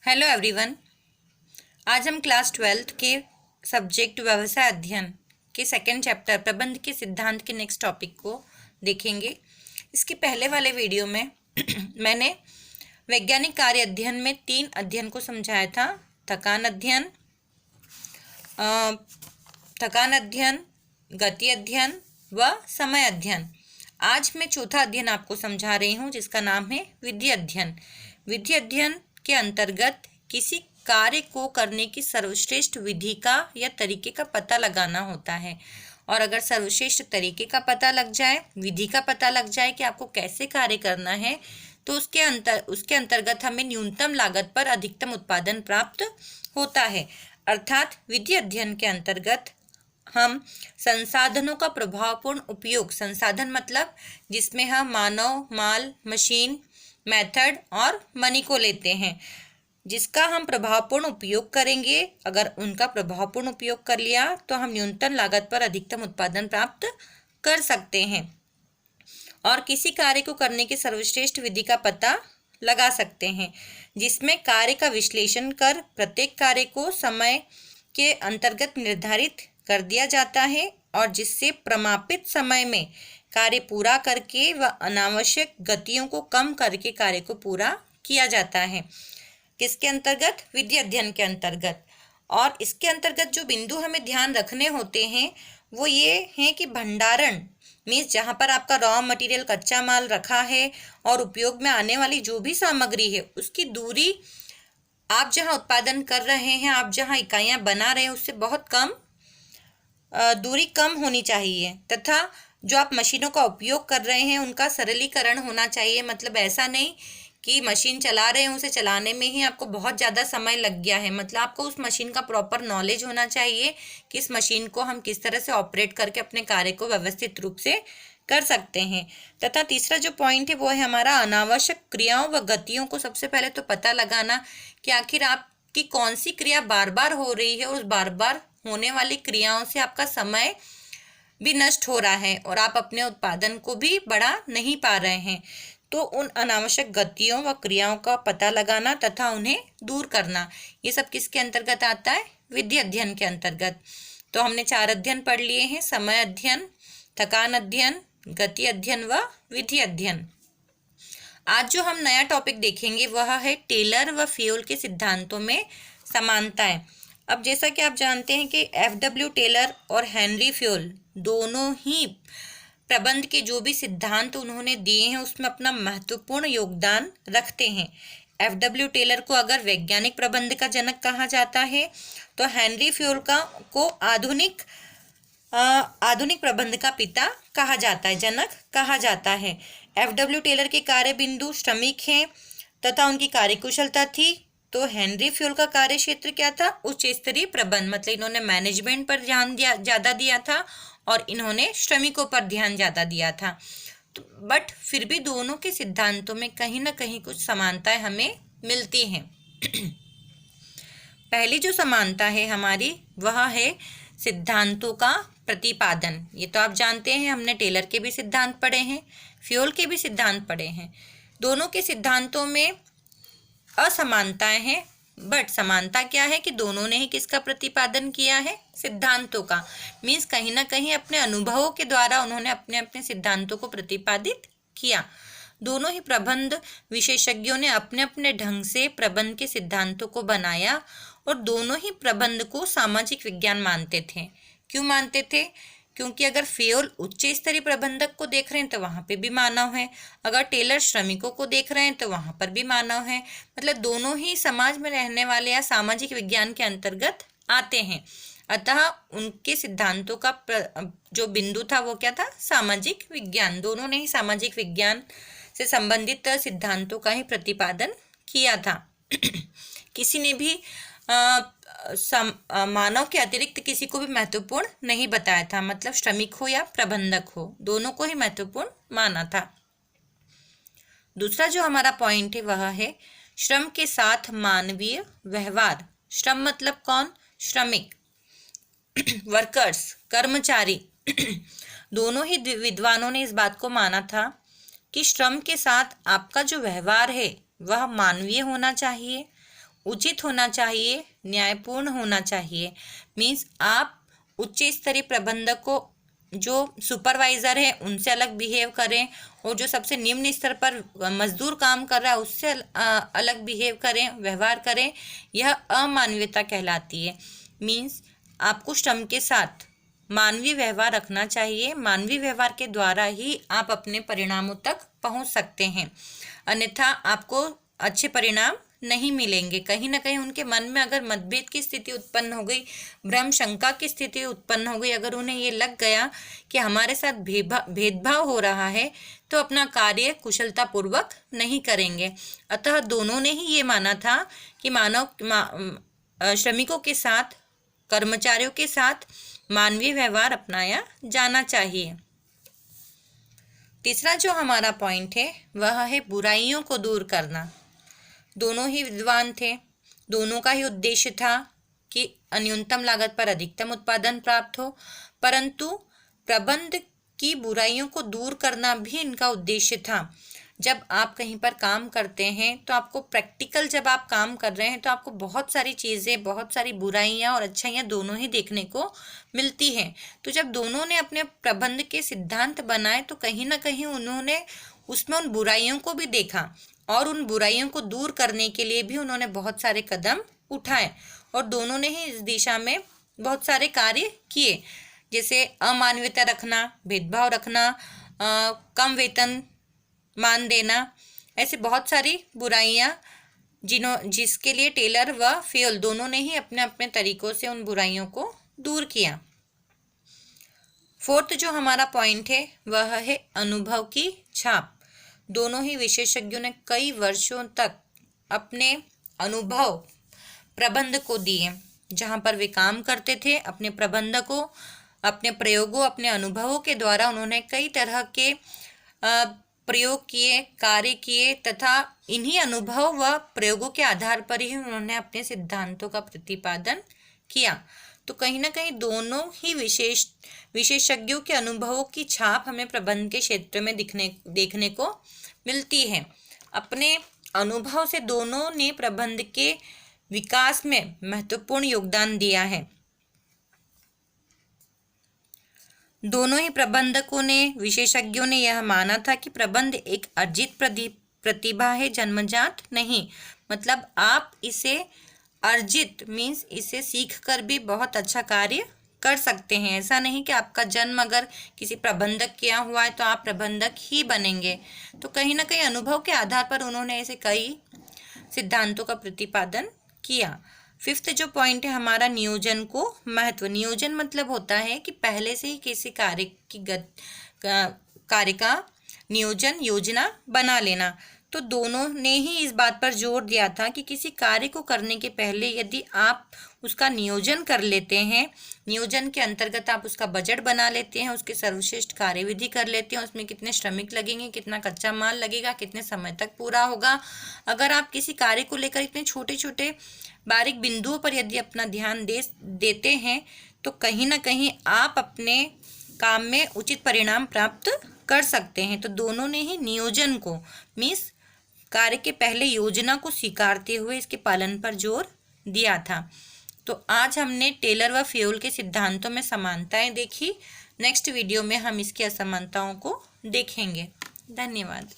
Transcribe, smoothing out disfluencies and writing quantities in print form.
Hello everyone. आज हम class 12th के सब्जेक्ट व्यवसाय अध्ययन के सेकंड चैप्टर प्रबंध के सिद्धांत के नेक्स्ट टॉपिक को देखेंगे। इसके पहले वाले वीडियो में मैंने वैज्ञानिक कार्य अध्ययन में 3 अध्ययन को समझाया था। थकान अध्ययन, गति अध्ययन व समय अध्ययन। आज मैं चौथा अध्ययन आपको समझा रही हूँ जिसका नाम है विधि अध्ययन। विधि अध्ययन के अंतर्गत किसी कार्य को करने की सर्वश्रेष्ठ विधि का या तरीके का पता लगाना होता है। और अगर सर्वश्रेष्ठ तरीके का पता लग जाए, विधि का पता लग जाए कि आपको कैसे कार्य करना है, तो उसके अंतर्गत हमें न्यूनतम लागत पर अधिकतम उत्पादन प्राप्त होता है। अर्थात विधि अध्ययन के अंतर्गत हम संसाधनों का प्रभावपूर्ण उपयोग, संसाधन मतलब जिसमें हम मानव, माल, मशीन, मेथड और मनी को लेते हैं, जिसका हम प्रभावपूर्ण उपयोग करेंगे। अगर उनका प्रभावपूर्ण उपयोग कर लिया तो हम न्यूनतम लागत पर अधिकतम उत्पादन प्राप्त कर सकते हैं और किसी कार्य को करने की सर्वश्रेष्ठ विधि का पता लगा सकते हैं, जिसमें कार्य का विश्लेषण कर प्रत्येक कार्य को समय के अंतर्गत निर्धारित कर दिया जाता है और जिससे प्रमापित समय में कार्य पूरा करके व अनावश्यक गतियों को कम करके कार्य को पूरा किया जाता है। किसके अंतर्गत? विधि अध्ययन के अंतर्गत। और इसके अंतर्गत जो बिंदु हमें ध्यान रखने होते हैं वो ये हैं कि भंडारण मीन्स जहाँ पर आपका रॉ मटेरियल, कच्चा माल रखा है और उपयोग में आने वाली जो भी सामग्री है उसकी दूरी, आप जहाँ उत्पादन कर रहे हैं, आप जहाँ इकाइयाँ बना रहे हैं उससे बहुत कम दूरी कम होनी चाहिए, तथा जो आप मशीनों का उपयोग कर रहे हैं उनका सरलीकरण होना चाहिए। मतलब ऐसा नहीं कि मशीन चला रहे हैं, उसे चलाने में ही आपको बहुत ज़्यादा समय लग गया है। मतलब आपको उस मशीन का प्रॉपर नॉलेज होना चाहिए कि इस मशीन को हम किस तरह से ऑपरेट करके अपने कार्य को व्यवस्थित रूप से कर सकते हैं। तथा तीसरा जो पॉइंट है वो है हमारा अनावश्यक क्रियाओं व गतियों को सबसे पहले तो पता लगाना कि आखिर आपकी कौन सी क्रिया बार बार हो रही है और उस बार बार होने वाली क्रियाओं से आपका समय भी नष्ट हो रहा है और आप अपने उत्पादन को भी बढ़ा नहीं पा रहे हैं। तो उन अनावश्यक गतियों व क्रियाओं का पता लगाना तथा उन्हें दूर करना, ये सब किसके अंतर्गत आता है? विधि अध्ययन के अंतर्गत। तो हमने 4 अध्ययन पढ़ लिए हैं: समय अध्ययन, थकान अध्ययन, गति अध्ययन व विधि अध्ययन। आज जो हम नया टॉपिक देखेंगे वह है टेलर व फ्यूल के सिद्धांतों में समानताएं। अब जैसा कि आप जानते हैं कि एफ.डब्ल्यू. टेलर और हेनरी फ्यूल दोनों ही प्रबंध के जो भी सिद्धांत उन्होंने दिए हैं उसमें अपना महत्वपूर्ण योगदान रखते हैं। एफ.डब्ल्यू. टेलर को अगर वैज्ञानिक प्रबंध का जनक कहा जाता है तो हेनरी फ्यूल को आधुनिक प्रबंध का पिता कहा जाता है, जनक कहा जाता है। एफ.डब्ल्यू. टेलर के कार्य बिंदु श्रमिक हैं तथा उनकी कार्यकुशलता थी, तो हेनरी फ्यूल का कार्य क्षेत्र क्या था? उच्च स्तरीय प्रबंध। मतलब इन्होंने मैनेजमेंट पर ध्यान ज़्यादा दिया था और इन्होंने श्रमिकों पर ध्यान ज़्यादा दिया था। तो बट फिर भी दोनों के सिद्धांतों में कहीं ना कहीं कुछ समानताएं हमें मिलती हैं। पहली जो समानता है हमारी वह है सिद्धांतों का प्रतिपादन। ये तो आप जानते हैं, हमने टेलर के भी सिद्धांत पढ़े हैं, फ्यूल के भी सिद्धांत पढ़े हैं। दोनों के सिद्धांतों में असमानताएं हैं, बट समानता क्या है कि दोनों ने ही किसका प्रतिपादन किया है? सिद्धांतों का। मीन्स कहीं ना कहीं अपने अनुभवों के द्वारा उन्होंने अपने अपने सिद्धांतों को प्रतिपादित किया। दोनों ही प्रबंध विशेषज्ञों ने अपने अपने ढंग से प्रबंध के सिद्धांतों को बनाया और दोनों ही प्रबंध को सामाजिक विज्ञान मानते थे। क्यों मानते थे? क्योंकि अगर फ्यूल उच्च स्तरीय प्रबंधक को देख रहे हैं तो वहाँ पे भी मानव है, अगर टेलर श्रमिकों को देख रहे हैं तो वहाँ पर भी मानव है। मतलब दोनों ही समाज में रहने वाले या सामाजिक विज्ञान के अंतर्गत आते हैं। अतः उनके सिद्धांतों का जो बिंदु था वो क्या था? सामाजिक विज्ञान। दोनों ने ही सामाजिक विज्ञान से संबंधित सिद्धांतों का ही प्रतिपादन किया था। किसी ने भी मानव के अतिरिक्त किसी को भी महत्वपूर्ण नहीं बताया था। मतलब श्रमिक हो या प्रबंधक हो, दोनों को ही महत्वपूर्ण माना था। दूसरा जो हमारा पॉइंट है वह है श्रम के साथ मानवीय व्यवहार। श्रम मतलब कौन? श्रमिक, वर्कर्स, कर्मचारी। दोनों ही विद्वानों ने इस बात को माना था कि श्रम के साथ आपका जो व्यवहार है वह मानवीय होना चाहिए, उचित होना चाहिए, न्यायपूर्ण होना चाहिए। मीन्स आप उच्च स्तरीय प्रबंधक को, जो सुपरवाइजर है उनसे अलग बिहेव करें, और जो सबसे निम्न स्तर पर मजदूर काम कर रहा है उससे अलग बिहेव करें, व्यवहार करें। यह अमानवीयता कहलाती है। मीन्स आपको श्रम के साथ मानवीय व्यवहार रखना चाहिए। मानवीय व्यवहार के द्वारा ही आप अपने परिणामों तक पहुंच सकते हैं, अन्यथा आपको अच्छे परिणाम नहीं मिलेंगे। कहीं ना कहीं उनके मन में अगर मतभेद की स्थिति उत्पन्न हो गई, भ्रम शंका की स्थिति उत्पन्न हो गई, अगर उन्हें ये लग गया कि हमारे साथ भेदभाव हो रहा है, तो अपना कार्य कुशलतापूर्वक नहीं करेंगे। अतः दोनों ने ही ये माना था कि श्रमिकों के साथ, कर्मचारियों के साथ मानवीय व्यवहार अपनाया जाना चाहिए। तीसरा जो हमारा पॉइंट है वह है बुराइयों को दूर करना। दोनों ही विद्वान थे, दोनों का ही उद्देश्य था कि न्यूनतम लागत पर अधिकतम उत्पादन प्राप्त हो, परंतु प्रबंध की बुराइयों को दूर करना भी इनका उद्देश्य था। जब आप कहीं पर काम करते हैं तो आपको प्रैक्टिकल, जब आप काम कर रहे हैं तो आपको बहुत सारी चीज़ें, बहुत सारी बुराइयां और अच्छाइयां दोनों ही देखने को मिलती हैं। तो जब दोनों ने अपने प्रबंध के सिद्धांत बनाए तो कहीं ना कहीं उन्होंने उसमें उन बुराइयों को भी देखा, और उन बुराइयों को दूर करने के लिए भी उन्होंने बहुत सारे कदम उठाए, और दोनों ने ही इस दिशा में बहुत सारे कार्य किए। जैसे अमानवीयता रखना, भेदभाव रखना, कम वेतन मान देना, ऐसे बहुत सारी बुराइयां जिसके लिए टेलर व फेयोल दोनों ने ही अपने अपने तरीकों से उन बुराइयों को दूर किया। फोर्थ जो हमारा पॉइंट है वह है अनुभव की छाप। दोनों ही विशेषज्ञों ने कई वर्षों तक अपने अनुभव प्रबंध को दिए। जहाँ पर वे काम करते थे, अपने प्रबंध को, अपने प्रयोगों, अपने अनुभवों के द्वारा उन्होंने कई तरह के प्रयोग किए, कार्य किए, तथा इन्हीं अनुभव व प्रयोगों के आधार पर ही उन्होंने अपने सिद्धांतों का प्रतिपादन किया। तो कहीं ना कहीं दोनों ही विशेषज्ञों के अनुभवों की छाप हमें प्रबंध के क्षेत्र में देखने को मिलती है। अपने अनुभव से दोनों ने प्रबंध के विकास में महत्वपूर्ण योगदान दिया है। दोनों ही प्रबंधकों ने, विशेषज्ञों ने यह माना था कि प्रबंध एक अर्जित प्रतिभा है, जन्मजात नहीं। मतलब आप इसे अर्जित मीन्स इसे सीख कर भी बहुत अच्छा कार्य कर सकते हैं। ऐसा नहीं कि आपका जन्म अगर किसी प्रबंधक किया हुआ है तो आप प्रबंधक ही बनेंगे। तो कहीं ना कहीं अनुभव के आधार पर उन्होंने ऐसे कई सिद्धांतों का प्रतिपादन किया। फिफ्थ जो पॉइंट है हमारा, नियोजन को महत्व। नियोजन मतलब होता है कि पहले से ही किसी कार्य का नियोजन, योजना बना लेना। तो दोनों ने ही इस बात पर जोर दिया था कि किसी कार्य को करने के पहले यदि आप उसका नियोजन कर लेते हैं, नियोजन के अंतर्गत आप उसका बजट बना लेते हैं, उसके सर्वश्रेष्ठ कार्यविधि कर लेते हैं, उसमें कितने श्रमिक लगेंगे, कितना कच्चा माल लगेगा, कितने समय तक पूरा होगा। अगर आप किसी कार्य को लेकर इतने छोटे छोटे बारीक बिंदुओं पर यदि अपना ध्यान देते हैं तो कहीं ना कहीं आप अपने काम में उचित परिणाम प्राप्त कर सकते हैं। तो दोनों ने ही नियोजन को मीन्स कार्य के पहले योजना को स्वीकारते हुए इसके पालन पर जोर दिया था। तो आज हमने टेलर व फेयोल के सिद्धांतों में समानताएं देखी। नेक्स्ट वीडियो में हम इसकी असमानताओं को देखेंगे। धन्यवाद।